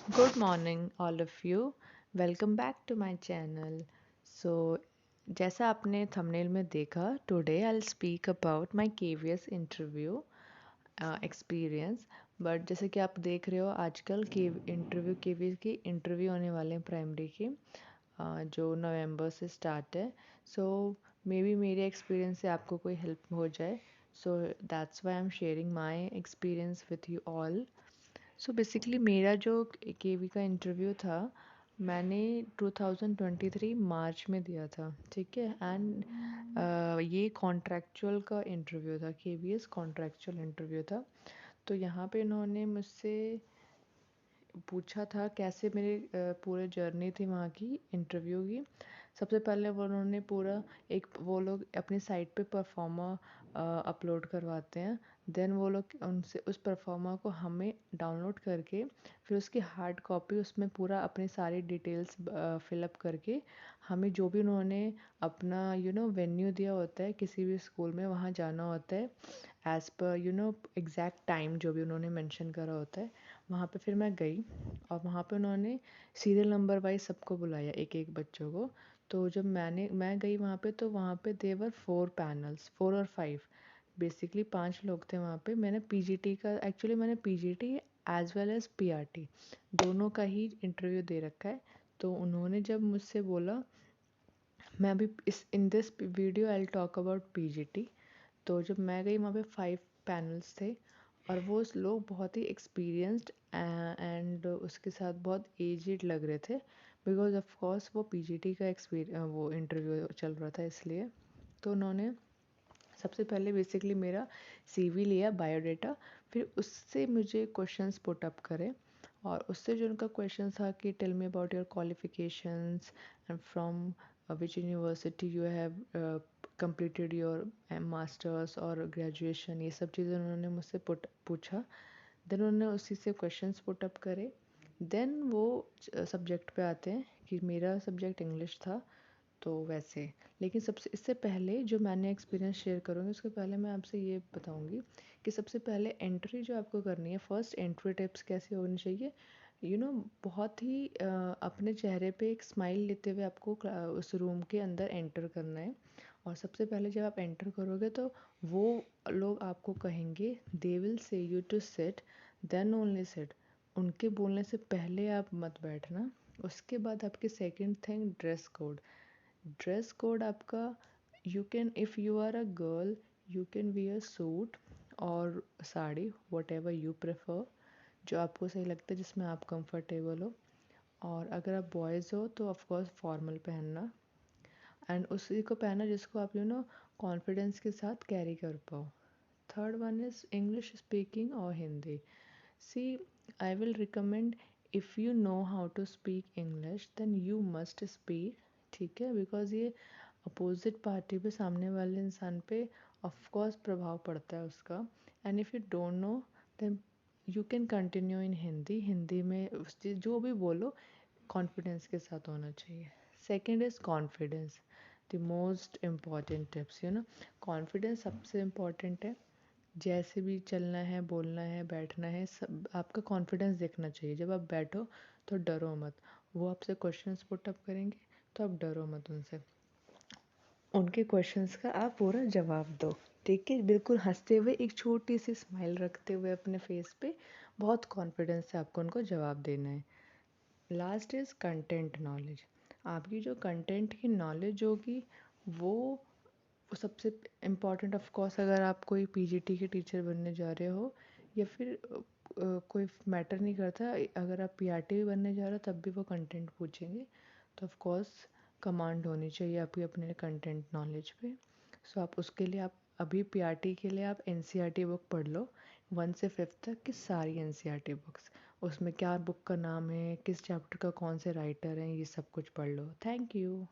Good morning, all of you. Welcome back to my channel. So, जैसा आपने thumbnail में देखा, today I'll speak about my KVS interview experience. But जैसे कि आप देख रहे हो आजकल के इंटरव्यू केवीएस की इंटरव्यू होने वाले हैं प्राइमरी की जो नवंबर से स्टार्ट है. सो मे बी मेरे एक्सपीरियंस से आपको कोई हेल्प हो जाए. So that's why I am sharing my experience with you all. So basically मेरा जो केवी का इंटरव्यू था मैंने 2023 मार्च में दिया था. ठीक है. एंड ये कॉन्ट्रैक्चुअल का इंटरव्यू था. केवीएस कॉन्ट्रैक्चुअल इंटरव्यू था. तो यहाँ पे इन्होंने मुझसे पूछा था कैसे मेरे पूरे जर्नी थी वहाँ की इंटरव्यू की. सबसे पहले वो उन्होंने पूरा एक वो लोग अपनी साइट पे परफॉर्मा अपलोड करवाते हैं. देन वो लोग उनसे उस परफॉर्मा को हमें डाउनलोड करके फिर उसकी हार्ड कॉपी उसमें पूरा अपनी सारी डिटेल्स फिलअप करके हमें जो भी उन्होंने अपना वेन्यू दिया होता है किसी भी स्कूल में वहाँ जाना होता है एज़ पर एग्जैक्ट टाइम जो भी उन्होंने मेंशन करा होता है. वहाँ पे फिर मैं गई और वहाँ पे उन्होंने सीरियल नंबर वाइज सबको बुलाया एक एक बच्चों को. तो जब मैं गई वहाँ पे देवर 4 पैनल्स 4 और 5 बेसिकली 5 लोग थे वहाँ पे. मैंने PGT as well as PRT दोनों का ही इंटरव्यू दे रखा है. तो उन्होंने जब मुझसे बोला मैं भी इस in this video I will talk about PGT. तो जब मैं गई वहाँ पे 5 पैनल्स थे और वो लोग बहुत ही एक्सपीरियंस्ड एंड उसके साथ बहुत एजड लग रहे थे बिकॉज ऑफ कोर्स वो पीजीटी का वो इंटरव्यू चल रहा था इसलिए. तो उन्होंने सबसे पहले बेसिकली मेरा सीवी लिया बायोडाटा. फिर उससे मुझे क्वेश्चंस पुट अप करे और उससे जो उनका क्वेश्चन था कि tell me about your qualifications and from which university you have completed your masters और ग्रेजुएशन. ये सब चीज़ें उन्होंने मुझसे पूछा. देन उन्होंने उसी से क्वेश्चंस पुट अप करे. देन वो सब्जेक्ट पे आते हैं कि मेरा सब्जेक्ट इंग्लिश था. तो वैसे लेकिन सबसे इससे पहले जो मैंने एक्सपीरियंस शेयर करूँगी उसके पहले मैं आपसे ये बताऊँगी कि सबसे पहले एंट्री जो आपको करनी है फर्स्ट एंट्री टिप्स कैसी होनी चाहिए. बहुत ही अपने चेहरे पे एक स्माइल लेते हुए आपको उस रूम के अंदर एंटर करना है. और सबसे पहले जब आप एंटर करोगे तो वो लोग आपको कहेंगे they will say you to sit then only sit. उनके बोलने से पहले आप मत बैठना. उसके बाद आपकी second thing dress code. Dress code आपका you can if you are a girl you can wear suit और sari whatever you prefer जो आपको सही लगता है जिसमें आप कंफर्टेबल हो. और अगर आप बॉयज़ हो तो ऑफकोर्स फॉर्मल पहनना एंड उसी को पहनना जिसको आप कॉन्फिडेंस के साथ कैरी कर पाओ. Third one is English speaking और Hindi. See I will recommend if you know how to speak English then you must speak. ठीक है. बिकॉज ये अपोजिट पार्टी पे सामने वाले इंसान पे ऑफ कोर्स प्रभाव पड़ता है उसका. And if you don't know then you can continue in Hindi. Hindi में उस चीज़ जो भी बोलो कॉन्फिडेंस के साथ होना चाहिए. Second is confidence. The most important tips confidence सबसे इम्पॉर्टेंट है. जैसे भी चलना है बोलना है बैठना है सब आपका कॉन्फिडेंस देखना चाहिए. जब आप बैठो तो डरो मत. वो आपसे क्वेश्चंस पुट अप करेंगे तो आप डरो मत उनसे. उनके क्वेश्चंस का आप पूरा जवाब दो. ठीक है. बिल्कुल हंसते हुए एक छोटी सी स्माइल रखते हुए अपने फेस पे बहुत कॉन्फिडेंस से आपको उनको जवाब देना है. Last is content knowledge. आपकी जो कंटेंट की नॉलेज होगी वो सबसे इम्पॉर्टेंट ऑफ कोर्स. अगर आप कोई पीजीटी के टीचर बनने जा रहे हो या फिर कोई मैटर नहीं करता अगर आप पीआरटी भी बनने जा रहे हो तब भी वो कंटेंट पूछेंगे. तो ऑफ कोर्स कमांड होनी चाहिए आपकी अपने कंटेंट नॉलेज पे. सो आप उसके लिए आप अभी पीआरटी के लिए आप एनसीईआरटी बुक पढ़ लो 1 से 5 तक की सारी एनसीईआरटी बुक्स. उसमें क्या बुक का नाम है किस चैप्टर का कौन से राइटर हैं ये सब कुछ पढ़ लो. Thank you.